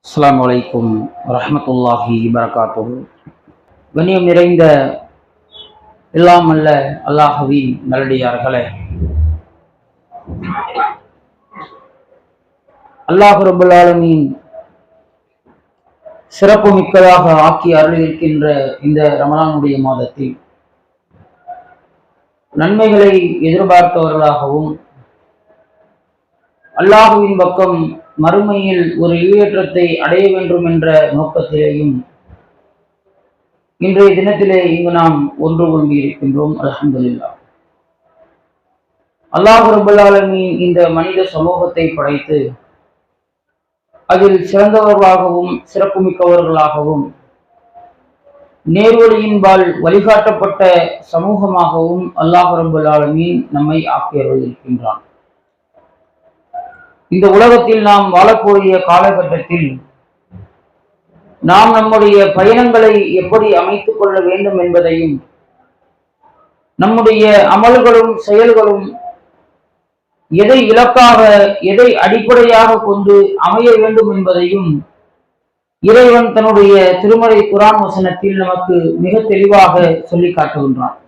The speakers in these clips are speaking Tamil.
அஸ்ஸலாமு அலைக்கும் வரஹ்மத்துல்லாஹி வபரகாத்துஹு. கண்ணியம் நிறைந்த எல்லாம் அல்ல அல்லாஹ்வின் நல்லடியார்களே, அல்லாஹ் ரப்பல் ஆலமீன் சிறப்பு மிக்கதாக ஆக்கி அருளியிருக்கின்ற இந்த ரமலானுடைய மாதத்தில் நன்மைகளை எதிர்பார்த்தவர்களாகவும் அல்லாஹுவின் பக்கம் மறுமையில் ஒரு ஈடேற்றத்தை அடைய வேண்டும் என்ற நோக்கத்திலேயும் இன்றைய தினத்திலே இங்கு நாம் ஒன்று கொண்டு இருக்கின்றோம். அல்ஹம்துலில்லாஹ். அல்லாஹ் ரப்பல் ஆலமீன் இந்த மனித சமூகத்தை படைத்து அதில் சிறந்தவர்களாகவும் சிறப்புமிக்கவர்களாகவும் நேர்வழியின்பால் வழிகாட்டப்பட்ட சமூகமாகவும் அல்லாஹ் ரப்பல் ஆலமீன் நம்மை ஆக்கியிருக்கின்றான். இந்த உலகத்தில் நாம் வாழக்கூடிய காலகட்டத்தில் நாம் நம்முடைய பயணங்களை எப்படி அமைத்துக் கொள்ள வேண்டும் என்பதையும், நம்முடைய அமல்களும் செயல்களும் எதை இலக்காக எதை அடிப்படையாக கொண்டு அமைய வேண்டும் என்பதையும் இறைவன் தன்னுடைய திருமறை குர்ஆன் வசனத்தில் நமக்கு மிக தெளிவாக சொல்லி காட்டுகின்றான்.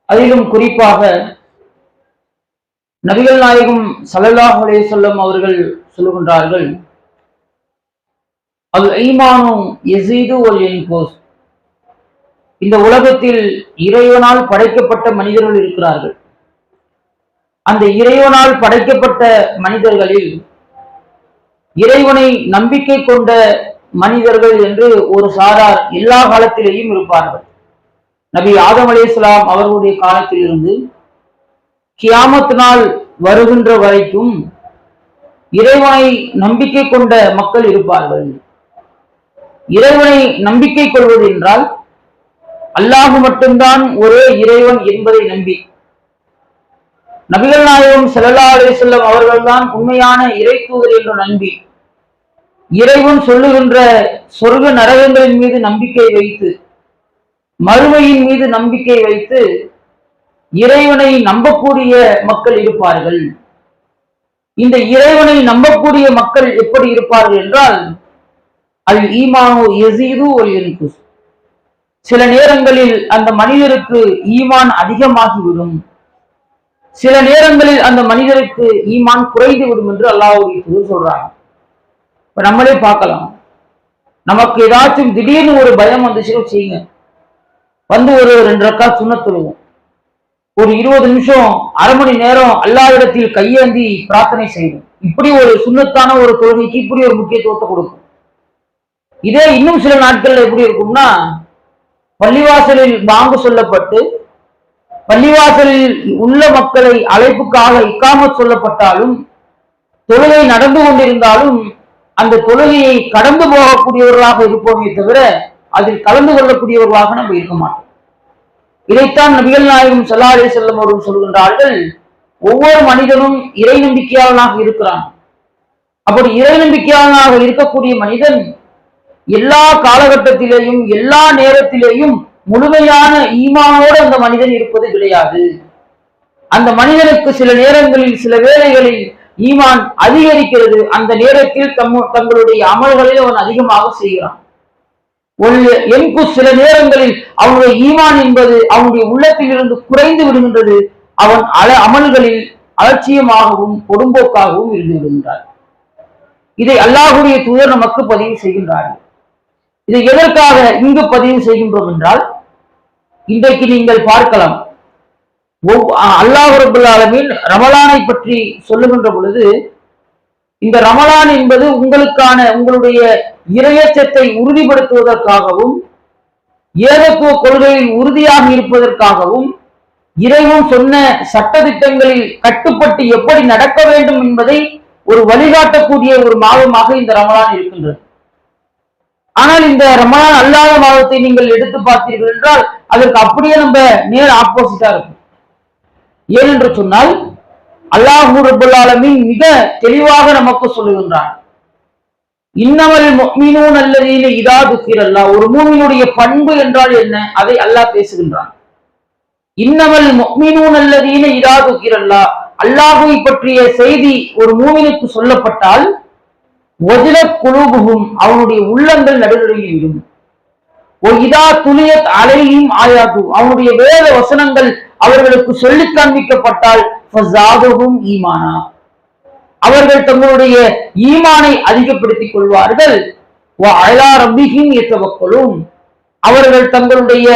அதிலும் குறிப்பாக நபிகள் நாயகம் ஸல்லல்லாஹு அலைஹி வஸல்லம் அவர்கள் சொல்லுகின்றார்கள், அல் ஈமானு யஸீது வல் யன்குஸ். இந்த உலகத்தில் இறைவனால் படைக்கப்பட்ட மனிதர்கள் இருக்கிறார்கள். அந்த இறைவனால் படைக்கப்பட்ட மனிதர்களில் இறைவனை நம்பிக்கை கொண்ட மனிதர்கள் என்று ஒரு சாரார் எல்லா காலத்திலேயும் இருப்பார்கள். நபி ஆதம் அலைஹிஸ்ஸலாம் அவர்களுடைய காலத்தில் இருந்து கியாமத் நாள் வருகின்ற வரைக்கும் இறைவனை நம்பிக்கை கொண்ட மக்கள் இருப்பார்கள். இறைவனை நம்பிக்கை கொள்வது என்றால் அல்லாஹ் மட்டும்தான் ஒரே இறைவன் என்பதை நம்பி, நபிகள் நாயகம் ஸல்லல்லாஹு அலைஹி வஸல்லம் அவர்கள்தான் உண்மையான இறை தூதர் என்று நம்பி, இறைவன் சொல்லுகின்ற சொர்க்க நரகங்களின் மீது நம்பிக்கை வைத்து, மறுமையின் மீது நம்பிக்கை வைத்து இறைவனை நம்பக்கூடிய மக்கள் இருப்பார்கள். இந்த இறைவனை நம்பக்கூடிய மக்கள் எப்படி இருப்பார்கள் என்றால், அல் ஈமானு யஸீது வல் யன்குஸ். சில நேரங்களில் அந்த மனிதருக்கு ஈமான் அதிகமாகிவிடும், சில நேரங்களில் அந்த மனிதருக்கு ஈமான் குறைந்து விடும் என்று அல்லாஹ்வுடைய தூதர் சொல்றாங்க. இப்ப நம்மளே பார்க்கலாம், நமக்கு ஏதாச்சும் திடீர்னு ஒரு பயம் வந்துச்சுன்னு செய்யுங்க, வந்து ஒரு 2 ரக்காத் சுன்னத் தொழுவோம், ஒரு 20 நிமிஷம் அரை மணி நேரம் அல்லாஹ்விடத்தில் கையேந்தி பிரார்த்தனை செய்வோம். இப்படி ஒரு சுன்னத்தான ஒரு தொழுகைக்கு இப்படி ஒரு முக்கியத்துவத்தை கொடுக்கும். இதே இன்னும் சில நாட்கள்ல எப்படி இருக்கும்னா, பள்ளிவாசலில் பாங்கு சொல்லப்பட்டு பள்ளிவாசலில் உள்ள மக்களை அழைப்புக்காக இக்காமத் சொல்லப்பட்டாலும், தொழுகை நடந்து கொண்டிருந்தாலும் அந்த தொழுகையை கடந்து போகக்கூடியவர்களாக இருப்போமே தவிர அதில் கலந்து கொள்ளக்கூடியவர்களாக நம்ம இருக்க மாட்டோம். இதைத்தான் நபிகள் நாயகம் ஸல்லல்லாஹு அலைஹி வஸல்லம் அவர்கள் சொல்கின்றார்கள், ஒவ்வொரு மனிதனும் இறை நம்பிக்கையாளனாக இருக்கிறான். அப்படி இறை நம்பிக்கையாளனாக இருக்கக்கூடிய மனிதன் எல்லா காலகட்டத்திலேயும் எல்லா நேரத்திலேயும் முழுமையான ஈமானோடு அந்த மனிதன் இருப்பது கிடையாது. அந்த மனிதனுக்கு சில நேரங்களில் சில வேளைகளில் ஈமான் அதிகரிக்கிறது. அந்த நேரத்தில் தங்களுடைய அமல்களை அவன் அதிகமாக செய்கிறான். சில நேரங்களில் அவனுடைய ஈமான் என்பது அவனுடைய உள்ளத்தில் இருந்து குறைந்து விடுகின்றது. அவன் அமல்களில் அலட்சியமாகவும் கொடும்போக்காகவும் இருந்து விடுகின்றார். இதை அல்லாஹ்வுடைய தூதர் நமக்கு பதிவு செய்கின்றார்கள். இதை எதற்காக இங்கு பதிவு செய்கின்றோம் என்றால், இன்றைக்கு நீங்கள் பார்க்கலாம், அல்லாஹ் ரப்பல் ஆலமீன் ரமலானை பற்றி சொல்லுகின்ற பொழுது, இந்த ரமலான் என்பது உங்களுடைய இறையச்சத்தை உறுதிப்படுத்துவதற்காகவும், ஏகத்துவ கொள்கையில் உறுதியாக இருப்பதற்காகவும், இறைவன் சொன்ன சட்டதிட்டங்களில் கட்டுப்பட்டு எப்படி நடக்க வேண்டும் என்பதை ஒரு வழிகாட்டக்கூடிய ஒரு மாதமாக இந்த ரமலான் இருக்கின்றது. ஆனால் இந்த ரமலான் அல்லாத மாதத்தை நீங்கள் எடுத்து பார்த்தீர்கள் என்றால் அதற்கு அப்படியே நம்ம நேர் ஆப்போசிட்டா இருக்கும். ஏனென்று சொன்னால், அல்லாஹ் ரப்பல் ஆலமீன் மிக தெளிவாக நமக்கு சொல்லுகின்றான், இன்னமல் முஃமினூன அல்லதீன இதா துக்கிரல்லாஹ். ஒரு மூமினுடைய பண்பு என்றால் என்ன, அதை அல்லாஹ் பேசுகின்றான். இன்னமல் முஃமினூன அல்லதீன இதா துக்கிரல்லாஹ். அல்லாஹ்வை பற்றிய செய்தி ஒரு மூமினுக்கு சொல்லப்பட்டால் வஜிலத் குலூபுஹும் அவனுடைய உள்ளங்கள் நடுநடுங்கிவிடும். இதா துலியத் அலைஹிம் ஆயாத்து அவனுடைய வேத வசனங்கள் அவர்களுக்கு சொல்லி காண்பிக்கப்பட்டால் ஃபஸாதுஹும் ஈமானா அவர்கள் தங்களுடைய ஈமானை அதிகப்படுத்திக் கொள்வார்கள். வ அலா ரப்பிஹிம் யதவக்கலூன் அவர்கள் தங்களுடைய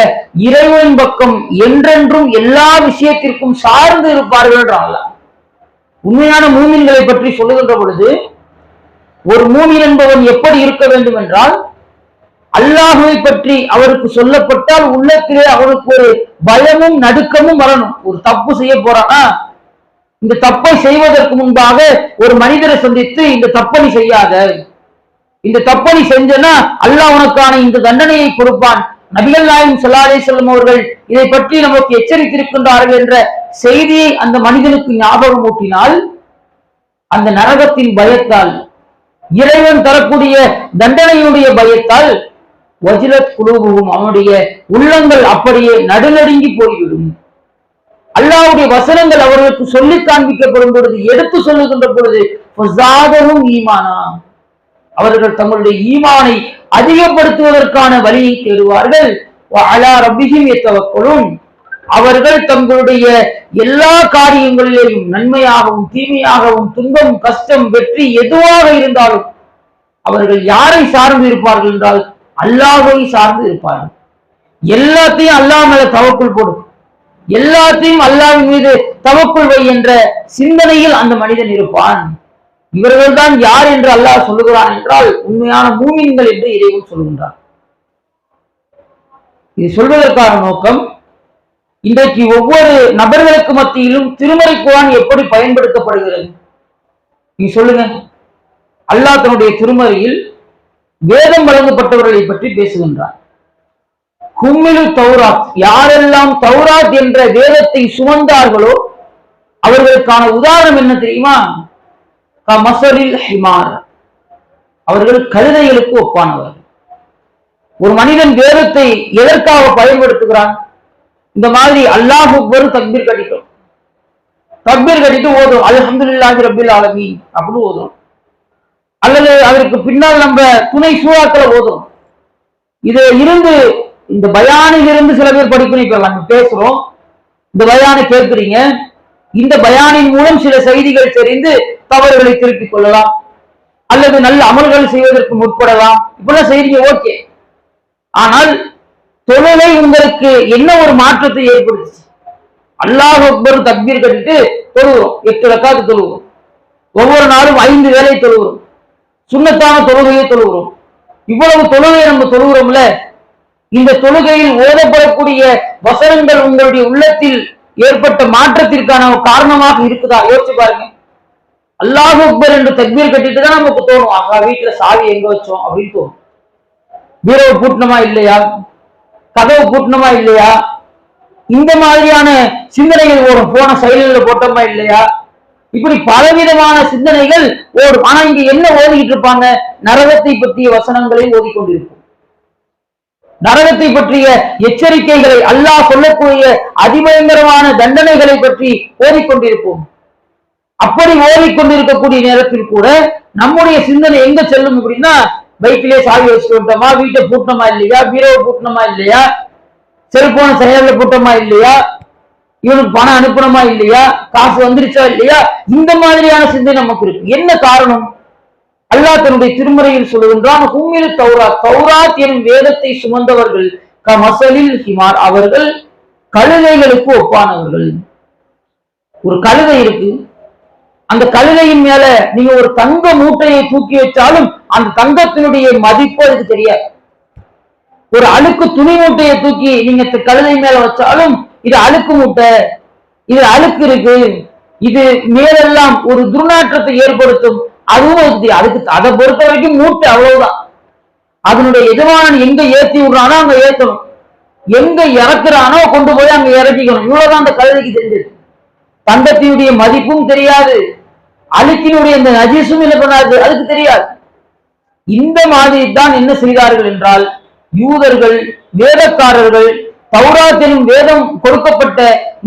இறைவன் பக்கம் என்றென்றும் எல்லா விஷயத்திற்கும் சார்ந்து இருப்பார்கள் என்றால். உண்மையான மூமின்களை பற்றி சொல்லுகின்ற பொழுது ஒரு மூமின் என்பவன் எப்படி இருக்க வேண்டும் என்றால், அல்லாஹுவை பற்றி அவருக்கு சொல்லப்பட்டால் உள்ளத்திலே அவனுக்கு ஒரு பயமும் நடுக்கமும் வரணும். ஒரு தப்பு செய்ய போறானா, இந்த தப்பை செய்வதற்கு முன்பாக ஒரு மனிதரை சந்தித்து இந்த தப்பை செய்யாத, இந்த தப்பை செஞ்சனா அல்லாஹ் உனக்கான இந்த தண்டனையை கொடுப்பான், நபிகள் நாயகம் ஸல்லல்லாஹு அலைஹி வஸல்லம் அவர்கள் இதை பற்றி நமக்கு எச்சரித்திருக்கின்றார்கள் என்ற செய்தியை அந்த மனிதனுக்கு ஞாபகம் ஊட்டினால், அந்த நரகத்தின் பயத்தால், இறைவன் தரக்கூடிய தண்டனையுடைய பயத்தால் வஜிலத் குலூபுஹும் அவனுடைய உள்ளங்கள் அப்படியே நடுநடுங்கி போய்விடும். அல்லாஹ்வுடைய வசனங்கள் அவர்களுக்கு சொல்லி காண்பிக்கப்படும் பொழுது, எடுத்து சொல்லுகின்ற பொழுது ஃபஸாதுஹும் ஈமானா அவர்கள் தங்களுடைய ஈமானை அதிகப்படுத்துவதற்கான வழியை தேடுவார்கள். வ அலா ரப்பிஹிம் யதவக்கலூன் அவர்கள் தங்களுடைய எல்லா காரியங்களிலேயும் நன்மையாகவும் தீமையாகவும் துன்பம் கஷ்டம் வெற்றி எதுவாக இருந்தாலும் அவர்கள் யாரை சார்ந்து இருப்பார்கள் என்றால் அல்லாஹ்வை சார்ந்து இருப்பார்கள். எல்லாத்தையும் அல்லாஹ் மேல தவக்குள் போடும், எல்லாத்தையும் அல்லாஹ்வின் மீது தவக்குள் வை என்ற சிந்தனையில் அந்த மனிதன் இருப்பான். இவர்கள் தான் யார் என்று அல்லாஹ் சொல்லுகிறான் என்றால் உண்மையான மூமின்கள் என்று இறைவன் சொல்கின்றான். இது சொல்வதற்கான நோக்கம், இன்றைக்கு ஒவ்வொரு நபர்களுக்கு மத்தியிலும் திருமறை குர்ஆன் எப்படி பயன்படுத்தப்படுகிறது நீ சொல்லுங்க. அல்லாஹ் தன்னுடைய திருமறையில் வேதம் வழங்கப்பட்டவர்களை பற்றி பேசுகின்றார். ஹும்மிலு தௌராத் யாரெல்லாம் தௌராத் என்ற வேதத்தை சுமந்தார்களோ அவர்களுக்கான உதாரணம் என்ன தெரியுமா? கமஸலில் ஹிமார் அவர்கள் கழுதைகளுக்கு ஒப்பானவர்கள். ஒரு மனிதன் வேதத்தை எதற்காக பயன்படுத்துகிறான்? இந்த மாதிரி அல்லாஹ் அக்பர் தக்பீர் கட்டிட்டோம், தக்பீர் கட்டிட்டு ஓதும் அல்ஹம்துலில்லாஹி ரப்பில் ஆலமீன் அப்படின்னு ஓதும், அல்லது அதற்கு பின்னால் நம்ம துணை சூறாக்களை ஓதும். இது இருந்து இந்த பயானில் இருந்து சில பேர் படிக்கணும். இப்ப நம்ம பேசுறோம், இந்த பயானை கேட்கிறீங்க, இந்த பயானின் மூலம் சில செய்திகள் தெரிந்து தவறுகளை திருப்பிக் கொள்ளலாம், அல்லது நல்ல அமல்கள் செய்வதற்கு முற்படலாம். இப்பெல்லாம் செய்றீங்க, ஓகே. ஆனால் தொழுகை உங்களுக்கு என்ன ஒரு மாற்றத்தை ஏற்படுத்துச்சு? அல்லாஹ் அக்பர் தக்பீர் கட்டிட்டு தொழுகிறோம், 8 ரக்காத்து தொழுகிறோம், ஒவ்வொரு நாளும் 5 வேளை தொழுகிறோம், சுன்னத்தான தொழுகையை தொழுகிறோம். இவ்வளவு தொழுகையை நம்ம தொழுகிறோம்ல, இந்த தொழுகையில் ஓதப்படக்கூடிய வசனங்கள் உங்களுடைய உள்ளத்தில் ஏற்பட்ட மாற்றத்திற்கான காரணமாக இருக்குதா? யோசிச்சு பாருங்க. அல்லாஹ் அக்பர் என்று தக்பீர் கட்டிட்டு தான் நமக்கு தோணும், ஆகா வீட்டுல சாவி எங்க வச்சோம் அப்படின்னு தோணும். பீரோவை பூட்டணுமா இல்லையா, கதவு பூட்டணுமா இல்லையா, இந்த மாதிரியான சிந்தனைகள் ஓடும். போன சைலண்ட்ல போட்டோமா இல்லையா, இப்படி பலவிதமான சிந்தனைகள் ஓடும். ஆனா இங்க என்ன ஓதிக்கிட்டு இருப்பாங்க? நரகத்தை பற்றிய வசனங்களை ஓதிக்கொண்டிருப்போம், நரகத்தை பற்றிய எச்சரிக்கைகளை, அல்லாஹ் சொல்லக்கூடிய அதிபயங்கரமான தண்டனைகளை பற்றி ஓதிக்கொண்டிருப்போம். அப்படி ஓதிக்கொண்டிருக்கக்கூடிய நேரத்தில் கூட நம்முடைய சிந்தனை எங்க செல்லும் அப்படின்னா, பைக்கிலே சாவி வச்சுட்டு விட்டோமா, வீட்டை பூட்டணுமா இல்லையா, பீரோவை பூட்டணுமா இல்லையா, செல்போனை செயல பூட்டமா இல்லையா, இவனுக்கு பணம் அனுப்பணுமா இல்லையா, காசு வந்துருச்சா இல்லையா, இந்த மாதிரியான சிந்தனை நமக்கு இருக்கு. என்ன காரணம்? அல்லாஹ் தன்னுடைய திருமறையில் சொல்லுகின்றான், ஹும்மில் தௌராத் தௌராத் எனும் வேதத்தை சுமந்தவர்கள் கமஸலில் ஹிமார் அவர்கள் கழுதைகளுக்கு ஒப்பானவர்கள். ஒரு கழுதை இருக்கு, அந்த கழுதையின் மேல நீங்க ஒரு தங்க மூட்டையை தூக்கி வச்சாலும் அந்த தங்கத்தினுடைய மதிப்பு அதுக்கு தெரியாது. ஒரு அழுக்கு துணி மூட்டையை தூக்கி நீங்க கழுதை மேல வச்சாலும் இது அழுக்கு மூட்டை, இது அழுக்கு இருக்கு, இது மேலெல்லாம் ஒரு துர்நாற்றத்தை ஏற்படுத்தும், அதுவும் அதுக்கு அதை பொறுத்த வரைக்கும் மூட்டை அவ்வளவுதான். அதனுடைய எஜமானன் எங்க ஏத்தி விடுறானோ அங்க ஏத்தணும், எங்க இறக்குறானோ கொண்டு போய் அங்க இறக்கிக்கணும். இவ்வளவுதான் அந்த கழுதைக்கு தெரிஞ்சது. தங்கத்தினுடைய மதிப்பும் தெரியாது, அழுக்கினுடைய இந்த நஜீசும் என்ன பண்ணாது, அதுக்கு தெரியாது. இந்த மாதிரி தான் என்ன செய்தார்கள் என்றால், யூதர்கள் வேதக்காரர்கள் தௌராத் எனும் வேதம் கொடுக்கப்பட்ட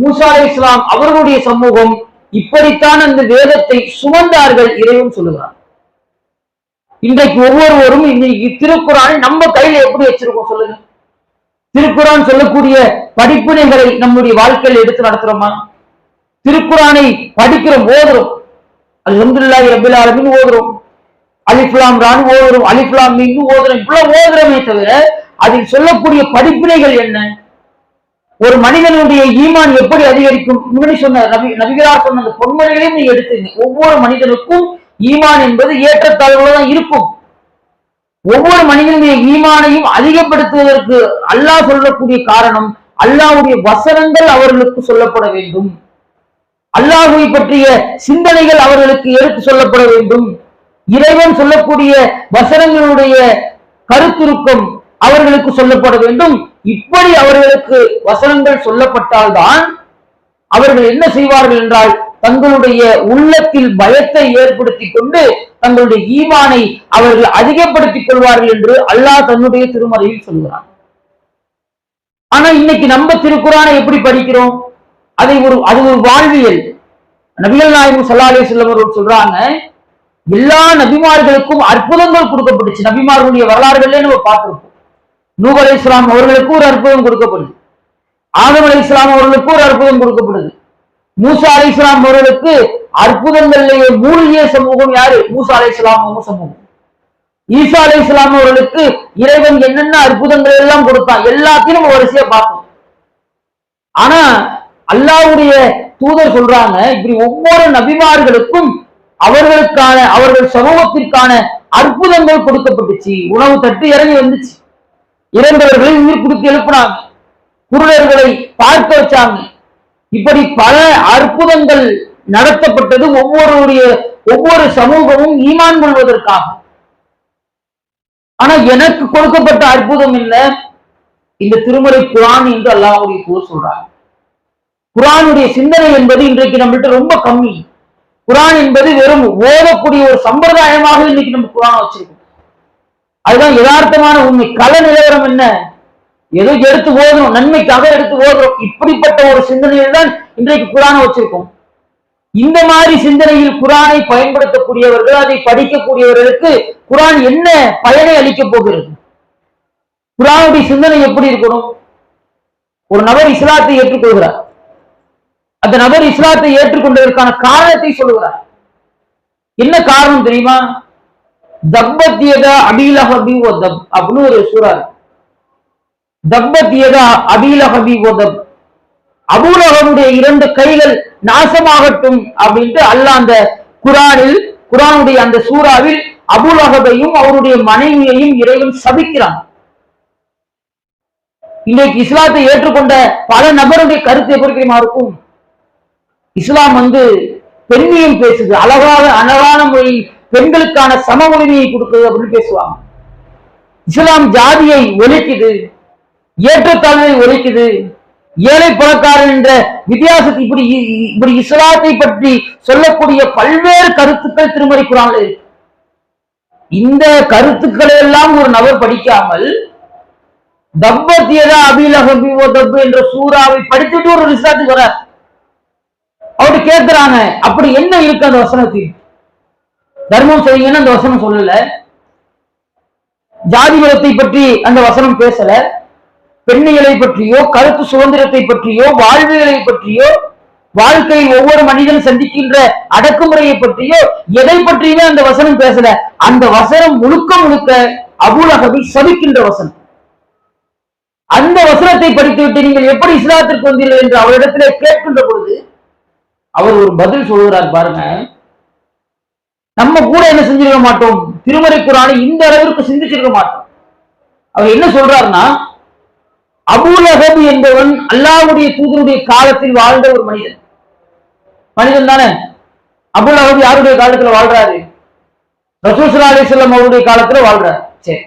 மூசா அலைஹிஸ்ஸலாம் அவர்களுடைய சமூகம் இப்படித்தான் அந்த வேதத்தை சுமந்தார்கள். இறைவன் சொல்லுகிறார், இன்றைக்கு ஒவ்வொருவரும் இன்னைக்கு திருக்குறானை நம்ம கையில எப்படி வச்சிருக்கோம் சொல்லுங்க? திருக்குறான் சொல்லக்கூடிய படிப்பினைகளை நம்முடைய வாழ்க்கையில் எடுத்து நடத்துறோமா? திருக்குறானை படிக்கிறோம், ஓதுறோம், அல்ஹம்துலில்லாஹி ரப்பில் ஆலமீன் ஓதுறோம், அலிஃப் லாம் ரா ஓதுறோம், அலிஃப் லாம் மீம் ஓதுறோம், இவ்வளவு ஓதுறோமே தவிர அதில் சொல்லக்கூடிய படிப்பினைகள் என்ன? ஒரு மனிதனுடைய ஈமான் எப்படி அதிகரிக்கும்? முன்னாடி சொன்ன நபிகளார் சொன்ன அந்த பொன்மொழிகளையும் நீங்க எடுத்துங்க. ஒவ்வொரு மனிதனுக்கும் ஈமான் என்பது ஏற்றத்தாழ்வுல தான் இருக்கும். ஒவ்வொரு மனிதனுடைய ஈமானையும் அதிகப்படுத்துவதற்கு அல்லாஹ் சொல்லக்கூடிய காரணம், அல்லாஹ்வுடைய வசனங்கள் அவர்களுக்கு சொல்லப்பட வேண்டும், அல்லாஹ்வை பற்றிய சிந்தனைகள் அவர்களுக்கு எடுத்து சொல்லப்பட வேண்டும், இறைவன் சொல்லக்கூடிய வசனங்களுடைய கருத்துருக்கம் அவர்களுக்கு சொல்லப்பட வேண்டும். இப்படி அவர்களுக்கு வசனங்கள் சொல்லப்பட்டால்தான் அவர்கள் என்ன செய்வார்கள் என்றால், தங்களுடைய உள்ளத்தில் பயத்தை ஏற்படுத்தி கொண்டு தங்களுடைய ஈமானை அவர்கள் அதிகப்படுத்திக் கொள்வார்கள் என்று அல்லாஹ் தன்னுடைய திருமறையில் சொல்கிறான். ஆனா இன்னைக்கு நம்ம திருக்குறானை எப்படி படிக்கிறோம்? அது ஒரு வாழ்வியல். நபிகள் நாயகம் ஸல்லல்லாஹு அலைஹி வஸல்லம் அவர்கள் சொல்றாங்க, எல்லா நபிமார்களுக்கும் அற்புதங்கள் கொடுக்கப்பட்டுச்சு. நபிமார்களுடைய வரலாறுகளே நம்ம பார்த்திருப்போம். நூஹ் அலைஹிஸ்ஸலாம் அவர்களுக்கு ஒரு அற்புதம் கொடுக்கப்படுது, ஆதம் அலைஹிஸ்ஸலாம் அவர்களுக்கு ஒரு அற்புதம் கொடுக்கப்படுது, மூசா அலைஹிஸ்ஸலாம் அவர்களுக்கு அற்புதங்களிலேயே மூழ்கிய சமூகம் யாரு? மூசா அலைஹிஸ்ஸலாம் சமூகம். ஈசா அலைஹிஸ்ஸலாம் அவர்களுக்கு இறைவன் என்னென்ன அற்புதங்கள் எல்லாம் கொடுத்தான், எல்லாத்தையும் நம்ம வரிசையா பார்த்தோம். ஆனா அல்லாஹ்வுடைய தூதர் சொல்றாங்க, இப்படி ஒவ்வொரு நபிமார்களுக்கும் அவர்களுக்கான அவர்கள் சமூகத்திற்கான அற்புதங்கள் கொடுக்கப்பட்டுச்சு. உணவு தட்டு இறங்கி வந்துச்சு, இறந்தவர்களை உயிர் கொடுத்து எழுப்பினாங்க, குருடர்களை பார்க்க வச்சாங்க. இப்படி பல அற்புதங்கள் நடத்தப்பட்டது ஒவ்வொரு சமூகமும் ஈமான் கொள்வதற்காக. ஆனா எனக்கு கொடுக்கப்பட்ட அற்புதம் இல்ல இந்த திருமறை குர்ஆன் என்று அல்லாஹ்வுடைய தூதர் சொல்றாங்க. குர்ஆனுடைய சிந்தனை என்பது இன்றைக்கு நம்மள்ட்ட ரொம்ப கம்மி. குர்ஆன் என்பது வெறும் ஓதக்கூடிய ஒரு சம்பிரதாயமாக இன்னைக்கு நம்ம குர்ஆனை வச்சிருக்கோம். அதுதான் யதார்த்தமான உண்மை. கள நிலவரம் என்ன? ஏதோ எடுத்து ஓதுறோம், நன்மைக்காக எடுத்து ஓதுறோம். இப்படிப்பட்ட ஒரு சிந்தனையில் தான் இன்றைக்கு குர்ஆனை வச்சிருக்கோம். இந்த மாதிரி சிந்தனையில் குர்ஆனை பயன்படுத்தக்கூடியவர்கள், அதை படிக்கக்கூடியவர்களுக்கு குர்ஆன் என்ன பயனை அளிக்க போகிறது? குர்ஆனுடைய சிந்தனை எப்படி இருக்கணும்? ஒரு நபர் இஸ்லாத்தை ஏற்றுக்கொள்கிறார், அந்த நபர் இஸ்லாத்தை ஏற்றுக்கொண்டதற்கான காரணத்தை சொல்லுகிறார். என்ன காரணம் தெரியுமா? தப்பத் யதா அபீ லஹபி வ தப் அப்படின்னு ஒரு சூரா இருக்கு. தப்பத் யதா அபீ லஹபி வ தப், அபூ லஹபுடைய இரண்டு கைகள் நாசமாகட்டும் அப்படின்ட்டு அல்லாஹ் அந்த குர்ஆனுடைய அந்த சூறாவில் அபூ லஹபையும் அவருடைய மனைவியையும் இறைவன் சபிக்கிறான். இன்றைக்கு இஸ்லாத்தை ஏற்றுக்கொண்ட பல நபருடைய கருத்து எப்படி தெரியுமா இருக்கும்? இஸ்லாம் பெண்ணியம் பேசுது, அழகான மொழி, பெண்களுக்கான சம உரிமையை கொடுக்குது அப்படின்னு பேசுவாங்க. இஸ்லாம் ஜாதியை ஒழிக்குது, ஏற்றத்தாழ்வை ஒழிக்குது, ஏழை பணக்காரன் என்ற வித்தியாசத்தை இப்படி இஸ்லாத்தை பற்றி சொல்லக்கூடிய பல்வேறு கருத்துக்கள் திருமறை குர்ஆன்ல இருக்கு. இந்த கருத்துக்களை எல்லாம் ஒரு நபர் படிக்காமல் தப்பத் யதா அபீ லஹபி வ தப் என்ற சூறாவை படித்துட்டு ஒரு ரிசார்ட்டுக்கு வரார். அவரு கேட்கிறாங்க, அப்படி என்ன இருக்கு அந்த வசனத்தில்? தர்மம் செய்யுங்கன்னு அந்த வசனம் சொல்லல, ஜாதி மதத்தை பற்றி அந்த வசனம் பேசல, பெண்ணியலை பற்றியோ கருத்து சுதந்திரத்தை பற்றியோ வாழ்வியலை பற்றியோ வாழ்க்கையில் ஒவ்வொரு மனிதனும் சந்திக்கின்ற அடக்குமுறையை பற்றியோ எதை பற்றியுமே அந்த வசனம் பேசல. அந்த வசனம் முழுக்க முழுக்க அபூ லஹபை சபிக்கின்ற வசனம். அந்த வசனத்தை படித்துவிட்டு நீங்கள் எப்படி இஸ்லாத்திற்கு வந்தீர்கள் என்று அவரிடத்திலே கேட்கின்ற பொழுது அவர் ஒரு பதில் சொல்கிறார் பாருங்க. நம்ம கூட என்ன செஞ்சிருக்க மாட்டோம், திருமறை குர்ஆனை இந்த அளவிற்கு சிந்திச்சிருக்க மாட்டோம். அவர் என்ன சொல்றாருன்னா, அபூ லஹப் என்பவன் அல்லாஹ்வுடைய தூதருடைய காலத்தில் வாழ்ந்த ஒரு மனிதன் தானே. அபூ லஹப் யாருடைய காலத்துல வாழ்றாரு? ரசூல் ஸல்லல்லாஹு அலைஹி வஸல்லம் அவருடைய காலத்துல வாழ்றாரு. சரி,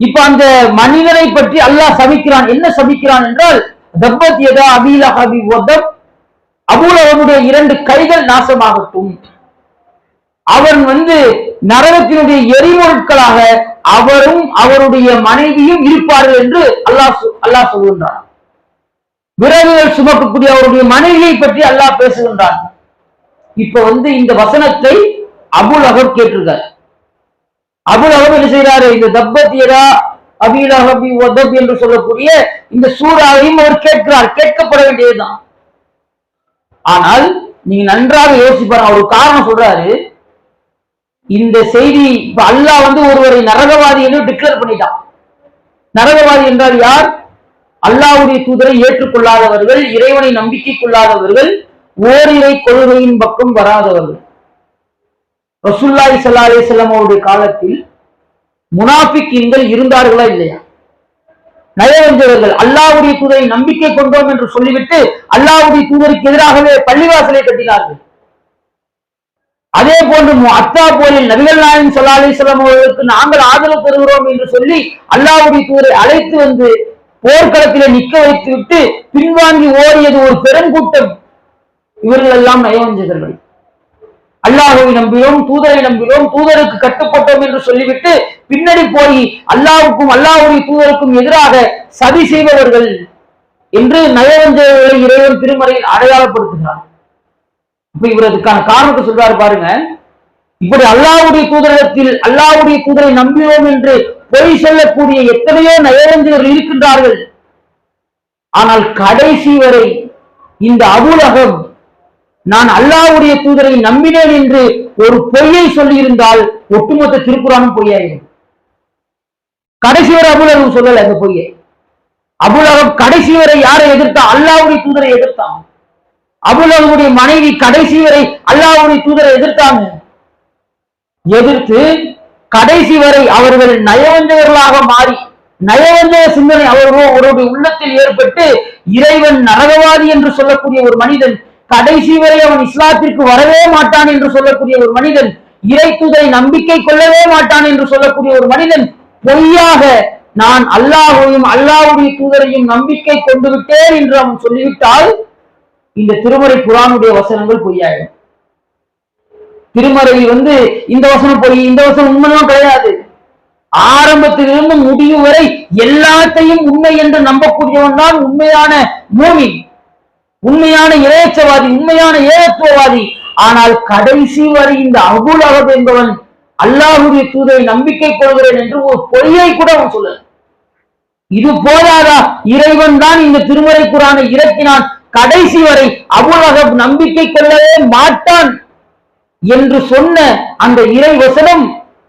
இப்ப அந்த மனிதனை பற்றி அல்லாஹ் சபிக்கிறான். என்ன சபிக்கிறான் என்றால், தப்பத் யதா அபீ லஹபி வ தப், அபூ லஹபுடைய இரண்டு கைகள் நாசமாகட்டும், அவன் நரகத்தினுடைய எரிபொருட்களாக அவரும் அவருடைய மனைவியும் இருப்பார்கள் என்று அல்லாஹ் சொல்கின்றான். விறகுகள் சுமக்கக்கூடிய அவருடைய மனைவியை பற்றி அல்லாஹ் பேசுகின்றான். இப்ப இந்த வசனத்தை அபூ லஹப் கேட்டிருக்கார். அபூலஹப் என்ன செய்யறாரு? இந்த தப்பத்தியதா அபீலஹபி வதப் என்று சொல்லக்கூடிய இந்த சூறாவையும் அவர் கேட்கிறார். கேட்கப்பட வேண்டியதுதான். ஆனால் நீங்க நன்றாக யோசிப்பாரு. அவர் காரணம் சொல்றாரு. இந்த செய்தி இப்ப அல்லாஹ் ஒருவரை நரகவாதி என்று டிக்ளேர் பண்ணிட்டான். நரகவாதி என்றால் யார்? அல்லாஹ்வுடைய தூதரை ஏற்றுக்கொள்ளாதவர்கள், இறைவனை நம்பிக்கை கொள்ளாதவர்கள், ஓரிரை கொள்கையின் பக்கம் வராதவர்கள். ரசூலுல்லாஹி ஸல்லல்லாஹு அலைஹி வஸல்லம் அவருடைய காலத்தில் முனாஃபிக்கீன்கள் இருந்தார்களா இல்லையா? நயவஞ்சகர்கள். அல்லாஹ்வுடைய தூதரை நம்பிக்கை கொண்டோம் என்று சொல்லிவிட்டு அல்லாஹ்வுடைய தூதருக்கு எதிராகவே பள்ளிவாசலை கட்டினார்கள். அதே போன்று அத்தா போரில் நபிகள் நாயகம் ஸல்லல்லாஹு அலைஹி வஸல்லம் அவர்களுக்கு நாங்கள் ஆதரவு பெறுகிறோம் என்று சொல்லி அல்லாஹ்வுடைய தூதரை அழைத்து வந்து போர்க்களத்திலே நிற்க வைத்து விட்டு பின்வாங்கி ஓடியது ஒரு பெருங்கூட்டம். இவர்கள் எல்லாம் நயவஞ்சகர்கள். அல்லாஹ்வை நம்பினோம், தூதரை நம்பினோம், தூதருக்கு கட்டுப்பட்டோம் என்று சொல்லிவிட்டு பின்னணி போய் அல்லாஹ்வுக்கும் அல்லாஹ்வுடைய தூதருக்கும் எதிராக சதி செய்பவர்கள் என்று நயவஞ்சகர்களை இறைவன் திருமறையில் அடையாளப்படுத்துகிறார். இப்ப இவர் அதுக்கான காரணத்தை சொல்றாரு பாருங்க. இப்படி அல்லாஹ்வுடைய தூதரிடத்தில் அல்லாஹ்வுடைய தூதரை நம்பினோம் என்று பொய் சொல்லக்கூடிய எத்தனையோ நயவஞ்சகர்கள் இருக்கின்றார்கள். ஆனால் கடைசி வரை இந்த அபூலஹப் நான் அல்லாஹ்வுடைய தூதரை நம்பினேன் என்று ஒரு பொய்யை சொல்லியிருந்தால் ஒட்டுமொத்த திருக்குறானும் பொய்யாயிரும். கடைசி வரை அபூலஹப் சொல்லல அந்த பொய்யை. அபூலஹப் கடைசி வரை யாரை எதிர்த்தான்? அல்லாஹ்வுடைய தூதரை எதிர்த்தான். அபூலஹபுடைய மனைவி கடைசி வரை அல்லாஹ்வுடைய தூதரை எதிர்த்தாங்க. எதிர்த்து கடைசி வரை அவர்கள் நயவஞ்சகர்களாக மாறி நயவஞ்சக சிந்தனை அவருடைய உள்ளத்தில் ஏற்பட்டு இறைவன் நரகவாதி என்று சொல்லக்கூடிய ஒரு மனிதன், கடைசி வரை அவன் இஸ்லாத்திற்கு வரவே மாட்டான் என்று சொல்லக்கூடிய ஒரு மனிதன், இறை தூதரை நம்பிக்கை கொள்ளவே மாட்டான் என்று சொல்லக்கூடிய ஒரு மனிதன் பொய்யாக நான் அல்லாஹ்வையும் அல்லாஹ்வுடைய தூதரையும் நம்பிக்கை கொண்டு விட்டேன் என்று அவன் சொல்லிவிட்டால் இந்த திருமறை குர்ஆனுடைய வசனங்கள் பொய்யாயிடும். திருமறையில் இந்த வசனம் பொய், இந்த வசனம் உண்மையும் கிடையாது. ஆரம்பத்திலிருந்து முடிவு வரை எல்லாத்தையும் உண்மை என்று நம்பக்கூடியவன் தான் உண்மையான மூமின், உண்மையான இறையச்சவாதி, உண்மையான ஏகத்துவவாதி. ஆனால் கடைசி வரை இந்த அபூலஹப் என்பவன் அல்லாஹ்வுடைய தூதரை நம்பிக்கை கொள்கிறேன் என்று ஒரு பொய்யை கூட அவன் சொல்ல. இது போதாதா? இறைவன் தான் இந்த திருமறை குர்ஆனை இறக்கினான். கடைசி வரை அபூலஹப் நம்பிக்கை கொள்ளவே மாட்டான் என்று சொன்ன அந்த இறை வசனம்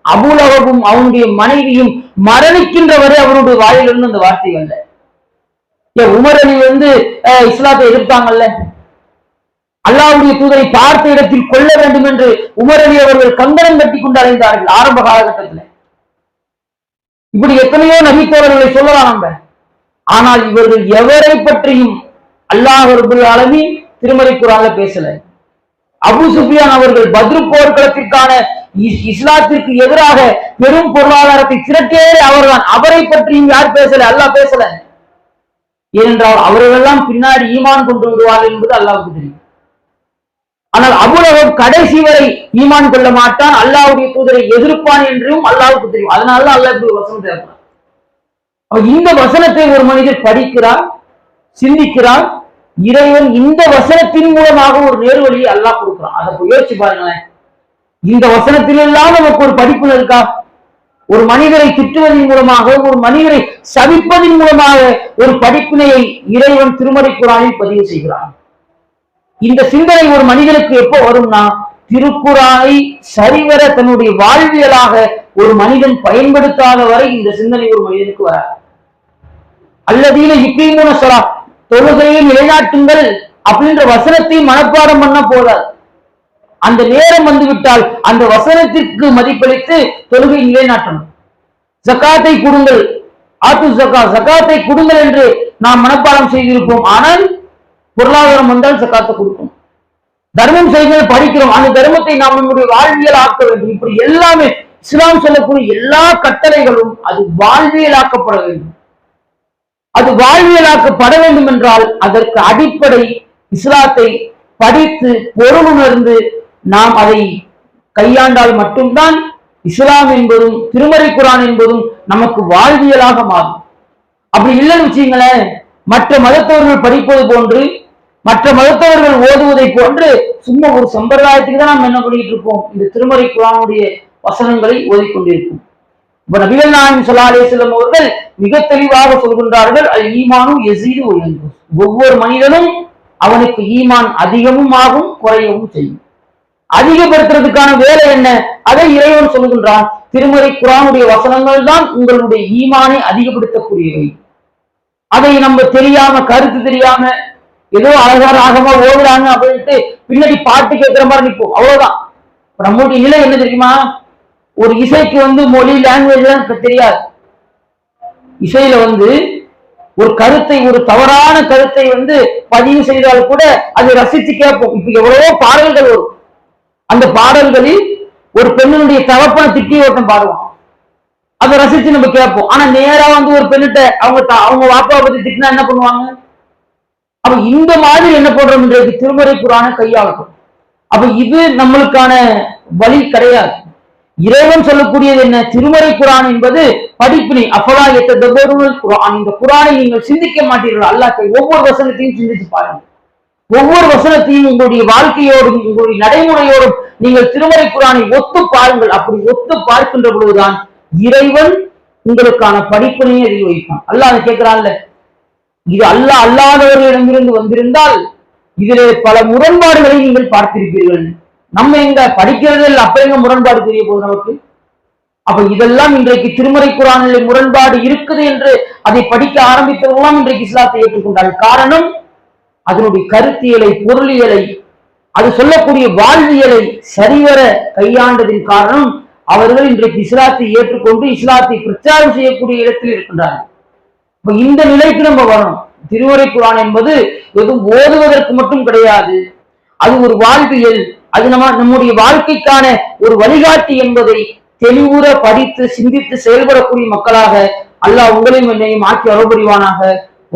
அபூலஹபும் அவனுடைய மனைவியும் மரணிக்கின்ற வரை அவருடைய வாயிலிருந்து அந்த வார்த்தை அல்ல. உமர் அலி இஸ்லாத்தை எதிர்த்தாங்கல்ல, அல்லாஹ்வுடைய தூதரை பார்த்த இடத்தில் கொள்ள வேண்டும் என்று உமர் அலி அவர்கள் கங்கணம் கட்டி கொண்டு அடைந்தார்கள் ஆரம்ப காலகட்டத்தில். இப்படி எத்தனையோ நபித்தோழர்களை சொல்லலாம் நம்ம. ஆனால் இவர்கள் எவரை பற்றியும் அல்லாஹ் ரப்பல் ஆலமீன் திருமறை குர்ஆன்ல பேசல. அபூ சுஃபியான் அவர்கள் பத்ர் போர்க்களத்திற்கான இஸ்லாத்திற்கு எதிராக பெரும் பொருளாதாரத்தை திரட்டியதே அவர்தான். அவரை பற்றியும் யார் பேசல? அல்லாஹ் பேசல. ஏனென்றால் அவர்களெல்லாம் பின்னாடி ஈமான் கொண்டு விடுவார்கள் என்பது அல்லாஹ்வுக்கு தெரியும். ஆனால் அபூலஹப் கடைசி வரை ஈமான் கொள்ள மாட்டான், அல்லாஹ்வுடைய தூதரை எதிர்ப்பான் என்றும் அல்லாஹ்வுக்கு தெரியும். அதனால அல்லாஹ் இப்படி வசனத்தை இறக்குறான். இந்த வசனத்தை ஒரு மனிதர் படிக்கிறார், சிந்திக்கிறார். இறைவன் இந்த வசனத்தின் மூலமாக ஒரு நேர்வழியை அல்லாஹ் கொடுக்கிறான். அதை யோசிச்சு பாருங்களேன். இந்த வசனத்தில் எல்லாம் நமக்கு ஒரு படிப்பு இருக்கா? ஒரு மனிதரை திட்டுவதன் மூலமாக, ஒரு மனிதரை சபிப்பதன் மூலமாக ஒரு படிப்பினையை இறைவன் திருமறை குர்ஆனில் பதிவு செய்கிறான். இந்த சிந்தனை ஒரு மனிதனுக்கு எப்போ வரும்னா, திருக்குர்ஆனை சரிவர தன்னுடைய வாழ்வியலாக ஒரு மனிதன் பயன்படுத்தாத வரை இந்த சிந்தனை ஒரு மனிதனுக்கு வராது. அல்லதீன யுகீமூன ஸலாத், தொழுகையை நிலைநாட்டுங்கள் அப்படின்ற வசனத்தை மனப்பாடம் பண்ண போதாது. அந்த நேரம் வந்துவிட்டால் அந்த வசனத்திற்கு மதிப்பளித்து தொழுகை நிலைநாட்டணும். ஜகாத்தை கொடுங்கள், ஆத்து ஜகாத்தை கொடுங்கள் என்று நாம் மனப்பாடம் செய்திருப்போம். ஆனால் பொருளாதாரம் வந்தால் ஜகாத்தை கொடுக்கும். தர்மம் செய்தால் படிக்கிறோம், அந்த தர்மத்தை நாம் நம்முடைய வாழ்வியல் ஆக்க வேண்டும். இப்படி எல்லாமே இஸ்லாம் சொல்லக்கூடிய எல்லா கட்டளைகளும் அது வாழ்வியலாக்கப்பட வேண்டும். அது வாழ்வியலாக்கப்பட வேண்டும் என்றால் அதற்கு அடிப்படை இஸ்லாத்தை படித்து பொருள் உணர்ந்து நாம் அதை கையாண்டால் மட்டும்தான் இஸ்லாம் என்பதும் திருமறை குர்ஆன் என்பதும் நமக்கு வாழ்வியலாக மாறும். அப்படி இல்லைன்னு வச்சுங்களேன், மற்ற மதத்தவர்கள் படிப்பது போன்று, மற்ற மதத்தவர்கள் ஓதுவதை போன்று சும்மா ஒரு சம்பிரதாயத்துக்கு தான் நாம் என்ன பண்ணிட்டு இருப்போம். இந்த திருமறை குர்ஆனுடைய வசனங்களை ஓதிக்கொண்டிருக்கும். இப்ப நபிகள் நாயகம் ஸல்லல்லாஹு அலைஹி வஸல்லம் அவர்கள் மிக தெளிவாக சொல்கின்றார்கள், அல் ஈமானு யஸீது வ யன்குஸ். ஒவ்வொரு மனிதனும் அவனுக்கு ஈமான் அதிகமும் ஆகும், குறையவும் செய்யும். அதிகப்படுத்துறதுக்கான வேலை என்ன? அதை இறைவன் சொல்லுகின்றான். திருமறை குர்ஆனுடைய வசனங்கள் தான் உங்களுடைய ஈமானை அதிகப்படுத்தக்கூடியவை. அதை நம்ம தெரியாம, கருத்து தெரியாம, ஏதோ அழகா ராகமா ஓடுறாங்க அப்படின்ட்டு பின்னாடி பாட்டு கேட்கிற மாதிரி நிற்போம், அவ்வளவுதான். நம்மளுடைய நிலை என்ன தெரியுமா? ஒரு இசைக்கு மொழி லாங்குவேஜ் தெரியாது. இசையில ஒரு கருத்தை, ஒரு தவறான கருத்தை பதிவு செய்தால் கூட அதை ரசித்து கேட்போம். இப்ப எவ்வளவோ பாடல்கள் வரும். அந்த பாடல்களில் ஒரு பெண்ணுடைய தகப்பனை திட்டி ஓட்டம் பாடுவான், அதை ரசிச்சு நம்ம கேட்போம். ஆனா நேரா ஒரு பெண்ணிட்ட அவங்க வாப்பாவை பத்தி திட்டினா என்ன பண்ணுவாங்க? அப்ப இந்த மாதிரி என்ன பண்றோம்? இன்றைக்கு திருமறை குர்ஆனை கையாளட்டும். அப்ப இது நம்மளுக்கான வழி கிடையாது. இறைவன் சொல்லக்கூடியது என்ன? திருமறை குர்ஆன் என்பது படிப்பினை. அஃபலா யததப்பருனல் குர்ஆன். இந்த குர்ஆனை நீங்கள் சிந்திக்க மாட்டீர்கள். அல்லாஹ் ஒவ்வொரு வசனத்தையும் சிந்திச்சு பாருங்க. ஒவ்வொரு வசனத்தையும் உங்களுடைய வாழ்க்கையோடும் உங்களுடைய நடைமுறையோடும் நீங்கள் திருமறை குர்ஆனை ஒத்து பாருங்கள். அப்படி ஒத்து பார்க்கின்ற பொழுதுதான் இறைவன் உங்களுக்கான படிப்பினையை அறிவிப்பான். அல்லாஹ் கேட்கிறான்ல, இது அல்லாஹ் அல்லாதவர்களிடமிருந்து வந்திருந்தால் இதிலே பல முரண்பாடுகளை நீங்கள் பார்த்திருப்பீர்கள். நம்ம எங்க படிக்கிறதில் அப்ப எங்க முரண்பாடு தெரிய போகுது நமக்கு? அப்ப இதெல்லாம் இன்றைக்கு திருமறை குர்ஆனில் முரண்பாடு இருக்குது என்று அதை படிக்க ஆரம்பித்தவர்களாம் இன்றைக்கு இஸ்லாத்தை ஏற்றுக்கொண்டார்கள். காரணம், அதனுடைய கருத்தியலை, பொருளியலை, அது சொல்லக்கூடிய வாழ்வியலை சரிவர கையாண்டதின் காரணம் அவர்கள் இன்றைக்கு இஸ்லாத்தை ஏற்றுக்கொண்டு இஸ்லாத்தை பிரச்சாரம் செய்யக்கூடிய இடத்தில் இருக்கின்றார்கள். இப்ப இந்த நிலைக்கு நம்ம வரணும். திருமறை குர்ஆன் என்பது எதுவும் ஓதுவதற்கு மட்டும் கிடையாது, அது ஒரு வாழ்வியல், அது நம்முடைய வாழ்க்கைக்கான ஒரு வழிகாட்டி என்பதை தெளிவுற படித்து சிந்தித்து செயல்படக்கூடிய மக்களாக அல்லாஹ் உங்களையும் என்னையும் ஆக்கி அருள் புரிவானாக.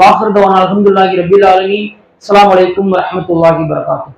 வாஹிர் தஅவானா அல்ஹம்துலில்லாஹி ரப்பில் ஆலமீன். அஸ்ஸலாமு அலைக்கும் வரஹ்மத்துல்லாஹி வபரகாத்துஹு.